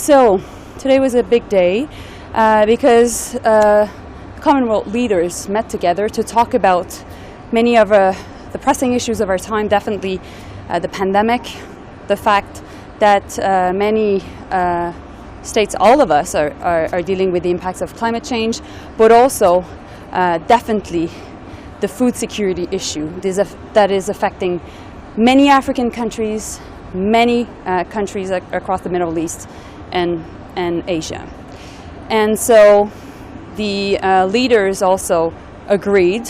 So today was a big day because Commonwealth leaders met together to talk about many of the pressing issues of our time, definitely the pandemic, the fact that many states, all of us, are dealing with the impacts of climate change, but also definitely the food security issue that is affecting many African countries, many countries across the Middle East and Asia. And so the leaders also agreed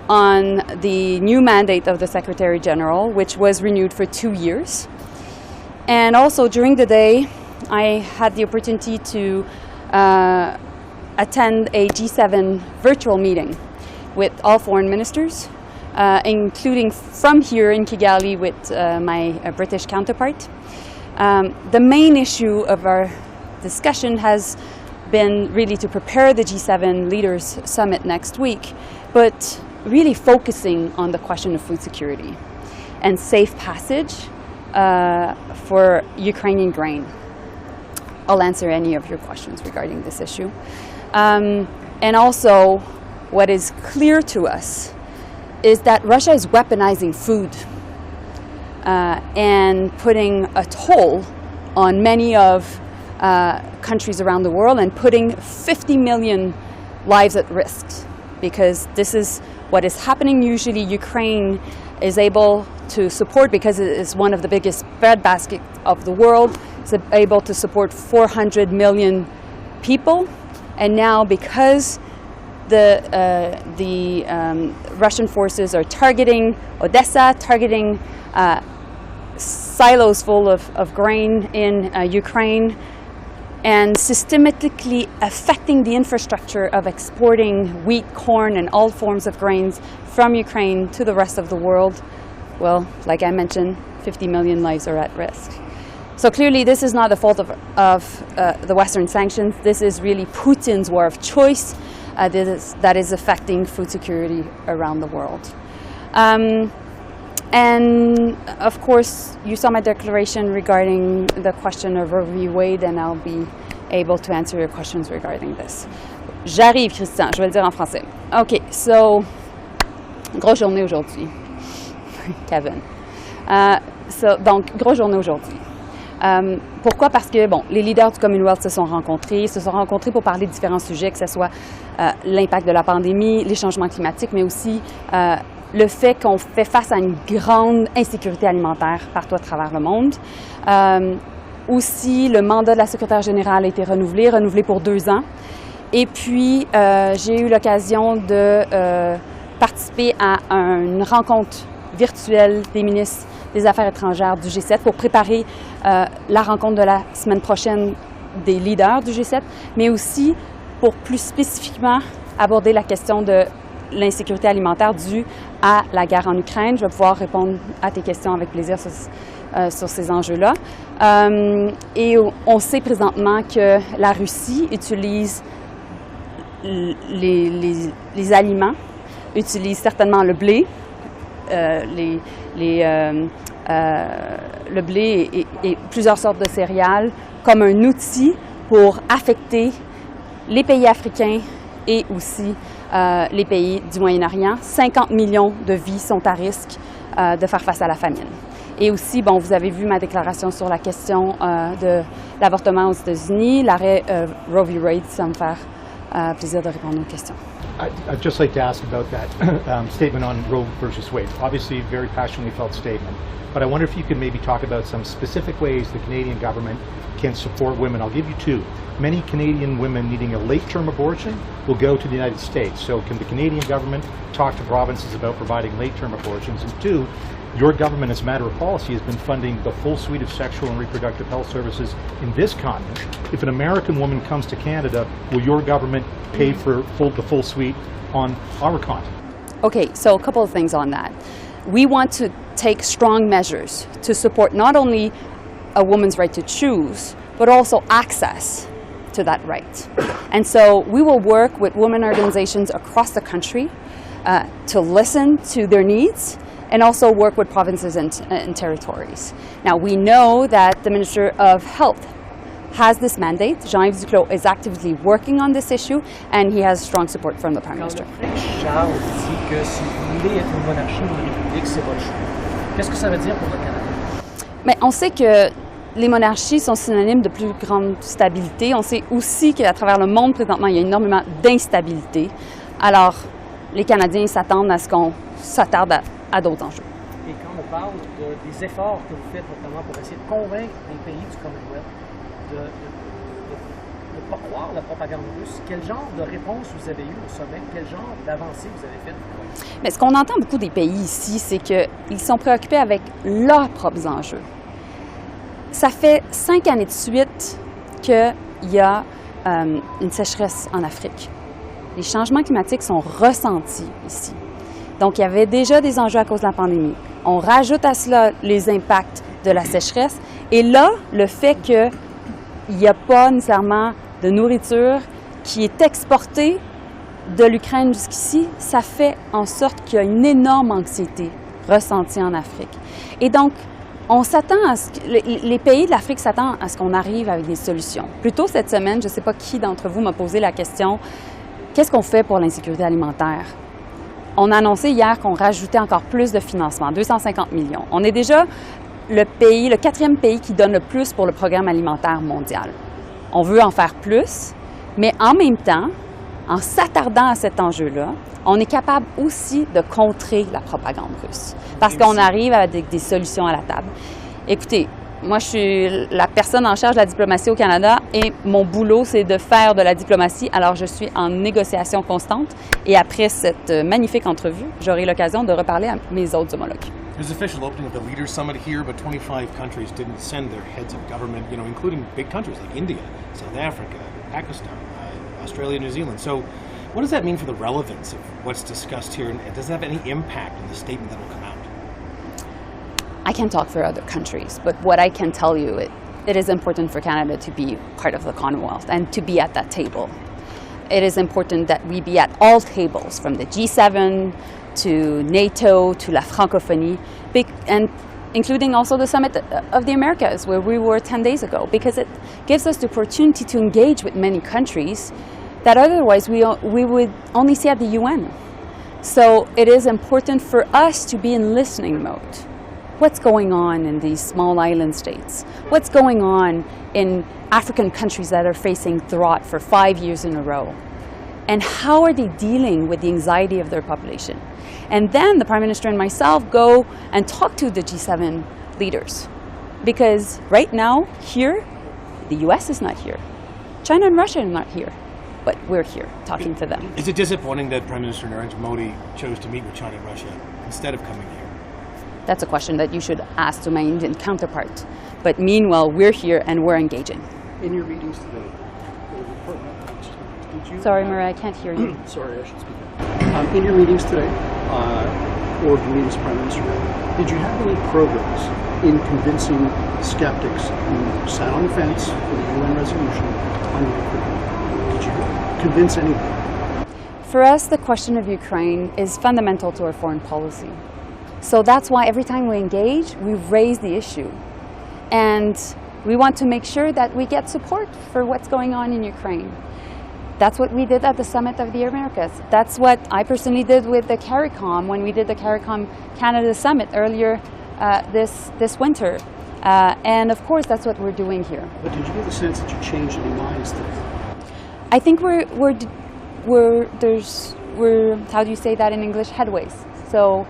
on the new mandate of the Secretary General, which was renewed for 2 years. And also during the day, I had the opportunity to attend a G7 virtual meeting with all foreign ministers, including from here in Kigali with my British counterpart. The main issue of our discussion has been really to prepare the G7 Leaders Summit next week, but really focusing on the question of food security and safe passage for Ukrainian grain. I'll answer any of your questions regarding this issue. And also, what is clear to us is that Russia is weaponizing food and putting a toll on many of countries around the world and putting 50 million lives at risk, because this is what is happening. Usually Ukraine is able to support, because it is one of the biggest breadbaskets of the world, it's able to support 400 million people. And now because the Russian forces are targeting Odessa, targeting silos full of grain in Ukraine, and systematically affecting the infrastructure of exporting wheat, corn, and all forms of grains from Ukraine to the rest of the world, well, like I mentioned, 50 million lives are at risk. So clearly this is not the fault of the Western sanctions. This is really Putin's war of choice that is affecting food security around the world. And of course, you saw my declaration regarding the question of Roe v. Wade, and I'll be able to answer your questions regarding this. J'arrive, Christian, je vais le dire en français. OK, so, grosse journée aujourd'hui, Kevin. Donc, grosse journée aujourd'hui. Pourquoi? Parce que, bon, les leaders du Commonwealth se sont rencontrés pour parler de différents sujets, que ce soit l'impact de la pandémie, les changements climatiques, mais aussi le fait qu'on fait face à une grande insécurité alimentaire partout à travers le monde. Aussi, le mandat de la secrétaire générale a été renouvelé pour 2 ans. Et puis, j'ai eu l'occasion de participer à une rencontre virtuelle des ministres des Affaires étrangères du G7 pour préparer la rencontre de la semaine prochaine des leaders du G7, mais aussi pour plus spécifiquement aborder la question de l'insécurité alimentaire due à la guerre en Ukraine. Je vais pouvoir répondre à tes questions avec plaisir sur ces enjeux-là. Et on sait présentement que la Russie utilise les aliments, utilise certainement le blé, le blé et plusieurs sortes de céréales comme un outil pour affecter les pays africains et aussi les pays du Moyen-Orient. 50 millions de vies sont à risque de faire face à la famine. Et aussi, bon, vous avez vu ma déclaration sur la question de l'avortement aux États-Unis, l'arrêt Roe v. Wade, ça va me faire plaisir de répondre aux questions. I'd just like to ask about that statement on Roe versus Wade. Obviously, a very passionately felt statement. But I wonder if you could maybe talk about some specific ways the Canadian government can support women. I'll give you 2. Many Canadian women needing a late-term abortion will go to the United States. So can the Canadian government talk to provinces about providing late-term abortions? And 2, your government, as a matter of policy, has been funding the full suite of sexual and reproductive health services in this continent. If an American woman comes to Canada, will your government pay for the full suite on our continent? Okay, so a couple of things on that. We want to take strong measures to support not only a woman's right to choose, but also access to that right. And so we will work with women organizations across the country to listen to their needs and also work with provinces and territories. Now, we know that the Minister of Health has this mandate. Jean-Yves Duclos is actively working on this issue, and he has strong support from the Prime Minister. Charles dit que si vous voulez être une monarchie ou une république, c'est votre choix. Qu'est-ce que ça veut dire pour le Canada? Mais on sait que les monarchies sont synonymes de plus grande stabilité. On sait aussi qu'à travers le monde, présentement, il y a énormément d'instabilité. Alors, les Canadiens s'attendent à ce qu'on s'attarde à d'autres enjeux. Et quand on parle des efforts que vous faites notamment pour essayer de convaincre les pays du Commonwealth de ne pas croire la propagande russe, quel genre de réponse vous avez eu au sommet? Quel genre d'avancée vous avez fait? Mais ce qu'on entend beaucoup des pays ici, c'est qu'ils sont préoccupés avec leurs propres enjeux. Ça fait 5 années de suite qu'il y a une sécheresse en Afrique. Les changements climatiques sont ressentis ici. Donc, il y avait déjà des enjeux à cause de la pandémie. On rajoute à cela les impacts de la sécheresse. Et là, le fait qu'il n'y a pas nécessairement de nourriture qui est exportée de l'Ukraine jusqu'ici, ça fait en sorte qu'il y a une énorme anxiété ressentie en Afrique. Et donc, on s'attend à ce que les pays de l'Afrique s'attendent à ce qu'on arrive avec des solutions. Plus tôt cette semaine, je ne sais pas qui d'entre vous m'a posé la question, qu'est-ce qu'on fait pour l'insécurité alimentaire? On a annoncé hier qu'on rajoutait encore plus de financement, 250 millions. On est déjà le 4e pays qui donne le plus pour le programme alimentaire mondial. On veut en faire plus, mais en même temps, en s'attardant à cet enjeu-là, on est capable aussi de contrer la propagande russe, parce qu'on arrive avec des solutions à la table. Écoutez, moi, je suis la personne en charge de la diplomatie au Canada et mon boulot, c'est de faire de la diplomatie. Alors, je suis en négociation constante et après cette magnifique entrevue, j'aurai l'occasion de reparler à mes autres homologues. There's an official opening of the Leaders Summit here, but 25 countries didn't send their heads of government, including big countries like India, South Africa, Pakistan, Australia, New Zealand. So what does that mean for the relevance of what's discussed here, and does it have any impact on the statement that will come out? I can't talk for other countries, but what I can tell you, it is important for Canada to be part of the Commonwealth and to be at that table. It is important that we be at all tables, from the G7 to NATO to la francophonie, and including also the Summit of the Americas, where we were 10 days ago, because it gives us the opportunity to engage with many countries that otherwise we would only see at the UN. So it is important for us to be in listening mode. What's going on in these small island states? What's going on in African countries that are facing drought for 5 years in a row? And how are they dealing with the anxiety of their population? And then the Prime Minister and myself go and talk to the G7 leaders. Because right now, here, the US is not here. China and Russia are not here. But we're here talking to them. Is it disappointing that Prime Minister Narendra Modi chose to meet with China and Russia instead of coming here? That's a question that you should ask to my Indian counterpart. But meanwhile, we're here and we're engaging. In your meetings today, did you... Sorry, Maria, I can't hear you. Sorry, I should speak up. In your meetings today, or the meetings Prime Minister, did you have any progress in convincing skeptics who sat on the fence for the UN resolution on Ukraine? Did you convince anyone? For us, the question of Ukraine is fundamental to our foreign policy. So that's why every time we engage, we raise the issue. And we want to make sure that we get support for what's going on in Ukraine. That's what we did at the Summit of the Americas. That's what I personally did with the CARICOM when we did the CARICOM Canada Summit earlier this winter. And of course, that's what we're doing here. But did you get the sense that you changed any minds today? I think we're how do you say that in English? Headways. So,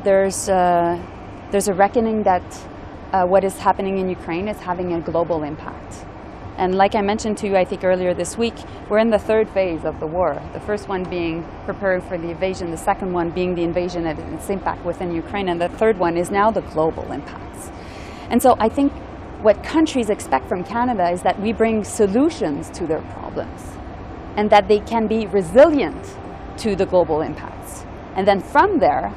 there's a reckoning that what is happening in Ukraine is having a global impact. And like I mentioned to you, I think earlier this week, we're in the third phase of the war. The first one being preparing for the invasion, the second one being the invasion and its impact within Ukraine, and the third one is now the global impacts. And so I think what countries expect from Canada is that we bring solutions to their problems and that they can be resilient to the global impacts. And then from there,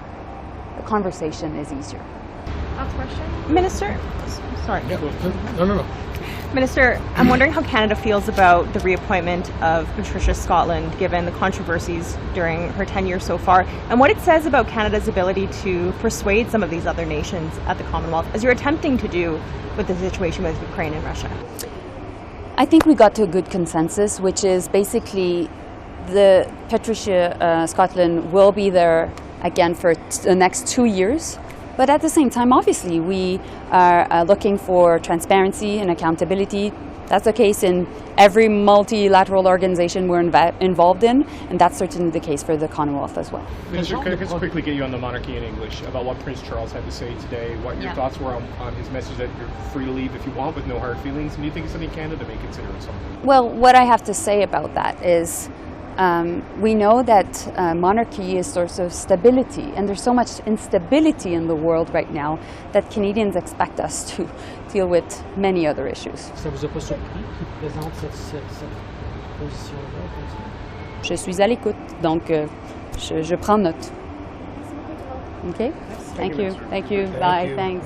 the conversation is easier. Last question. Minister, sorry. No. Minister, I'm wondering how Canada feels about the reappointment of Patricia Scotland, given the controversies during her tenure so far, and what it says about Canada's ability to persuade some of these other nations at the Commonwealth, as you're attempting to do with the situation with Ukraine and Russia. I think we got to a good consensus, which is basically the Patricia Scotland will be there again for the next 2 years. But at the same time, obviously, we are looking for transparency and accountability. That's the case in every multilateral organization we're involved in, and that's certainly the case for the Commonwealth as well. Minister, could I just quickly get you on the monarchy in English about what Prince Charles had to say today, what your thoughts were on his message that you're free to leave if you want with no hard feelings, and do you think it's something Canada may consider at some point? Well, what I have to say about that is we know that monarchy is a source of stability, and there's so much instability in the world right now that Canadians expect us to deal with many other issues. Ça vous a pas surpris qu'il présente cette position-là comme ça? Je suis à l'écoute, donc je prends note. Okay? Thank you. Thank you. Bye. Thanks.